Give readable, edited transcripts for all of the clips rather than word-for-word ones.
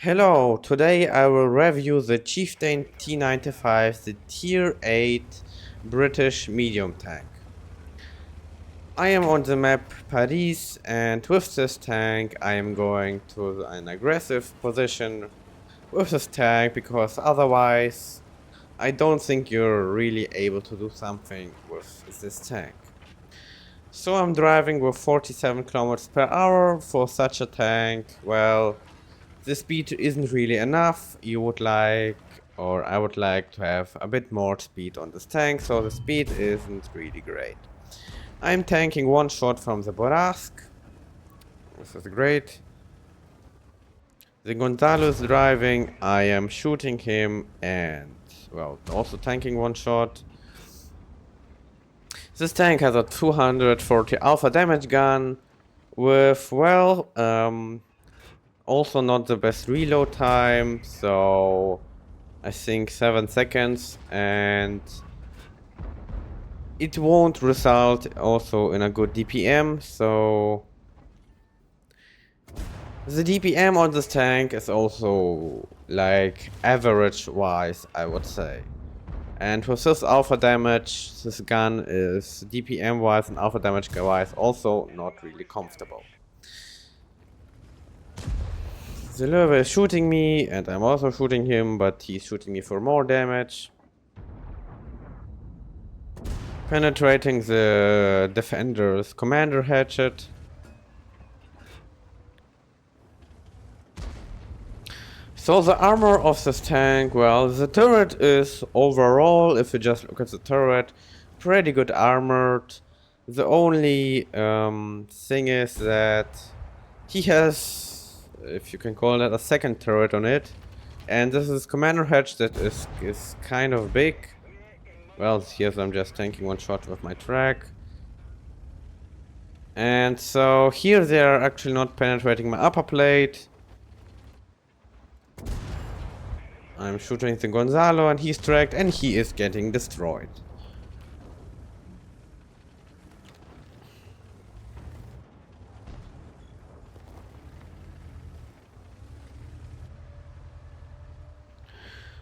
Hello, today I will review the Chieftain T95, the Tier 8 British medium tank. I am on the map Paris, and with this tank I am going to an aggressive position with this tank because otherwise I don't think you're really able to do something with this tank. So I'm driving with 47 kilometers per hour for such a tank. Well, the speed isn't really enough. You would like, or I would like to have a bit more speed on this tank, so the speed isn't really great. I'm tanking one shot from the Borask. This is great. The Gonzalo is driving, I am shooting him and, well, also tanking one shot. This tank has a 240 alpha damage gun with, well, also not the best reload time, so I think 7 seconds, and it won't result also in a good DPM, so the DPM on this tank is also like average wise, I would say. And with this alpha damage, this gun is DPM wise and alpha damage wise also not really comfortable. The Löwe is shooting me, and I'm also shooting him, but he's shooting me for more damage. Penetrating the defender's commander hatchet. So the armor of this tank, well, the turret is overall, if you just look at the turret, pretty good armored. The only thing is that he has, if you can call it, a second turret on it. And this is commander hatch that is kind of big. Well, here's I'm just tanking one shot with my track. And so here they are actually not penetrating my upper plate. I'm shooting the Gonzalo and he's tracked and he is getting destroyed.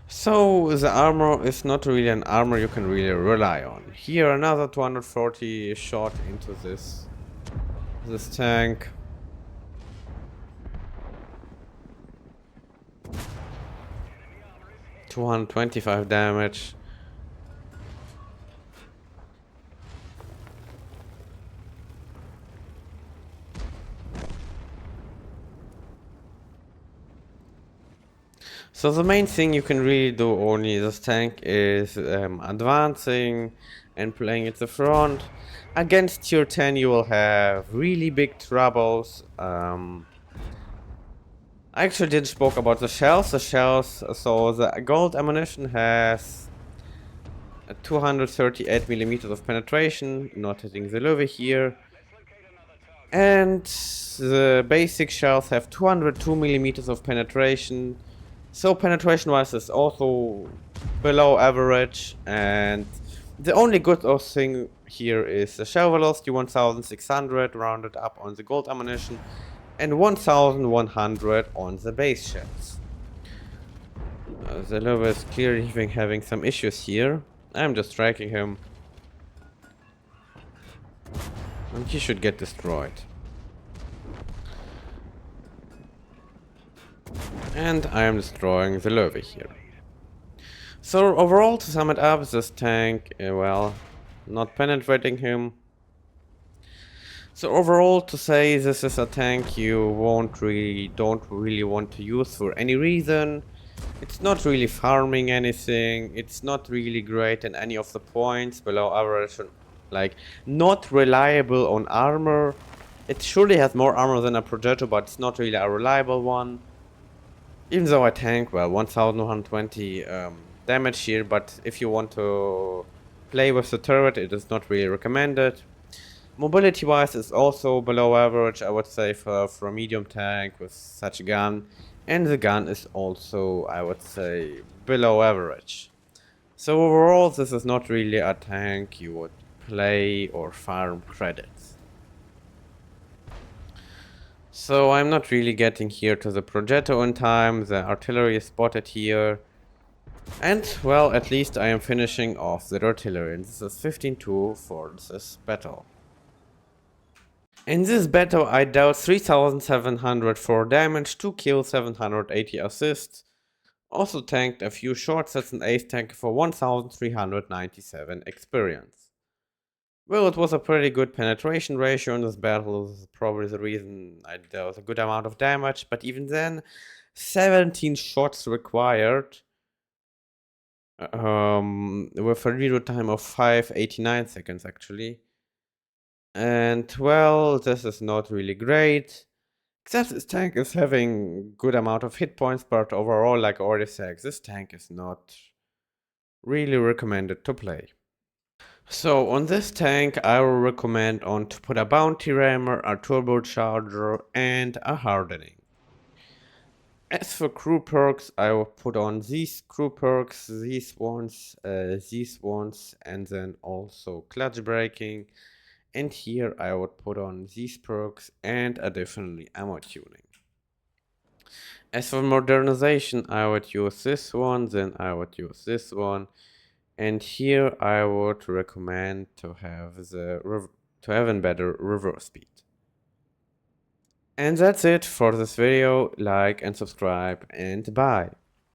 So the armor is not really an armor you can really rely on. Here another 240 shot into this tank. $225 damage. So the main thing you can really do on this tank is advancing and playing at the front. Against tier 10 you will have really big troubles. I actually didn't spoke about the shells. So the gold ammunition has a 238 millimeters of penetration, not hitting the Löwe here. And the basic shells have 202 millimeters of penetration. So penetration wise is also below average, and the only good thing here is the shell velocity 1600 rounded up on the gold ammunition and 1100 on the base shells. The Löwe is clearly having some issues here. I'm just striking him. And he should get destroyed. And I am destroying the Löwe here. So overall, to sum it up, this tank, well, not penetrating him. So overall, to say this is a tank you don't really want to use for any reason. It's not really farming anything. It's not really great in any of the points below average. Like, not reliable on armor. It surely has more armor than a projectile, but it's not really a reliable one. Even though I tank, well, 1120 damage here, but if you want to play with the turret, it is not really recommended. Mobility wise is also below average, I would say, for a medium tank with such a gun. And the gun is also, I would say, below average. So overall, this is not really a tank you would play or farm credits. So I'm not really getting here to the Progetto in time, the artillery is spotted here. And, well, at least I am finishing off the artillery, and this is 15-2 for this battle. In this battle I dealt 3704 damage, 2 kills, 780 assists. Also tanked a few short sets and ace tanker for 1397 experience. Well, it was a pretty good penetration ratio in this battle. This is probably the reason I dealt a good amount of damage, but even then, 17 shots required. With a reload time of 589 seconds actually. And well, this is not really great. Except this tank is having good amount of hit points, but overall, like I already said, this tank is not really recommended to play. So on this tank, I will recommend on to put a bounty rammer, a turbocharger, and a hardening. As for crew perks, I will put on these crew perks, these ones, and then also clutch braking. And here I would put on these perks and additionally ammo tuning. As for modernization, I would use this one, then I would use this one. And here I would recommend to have a better reverse speed. And that's it for this video. Like and subscribe and bye.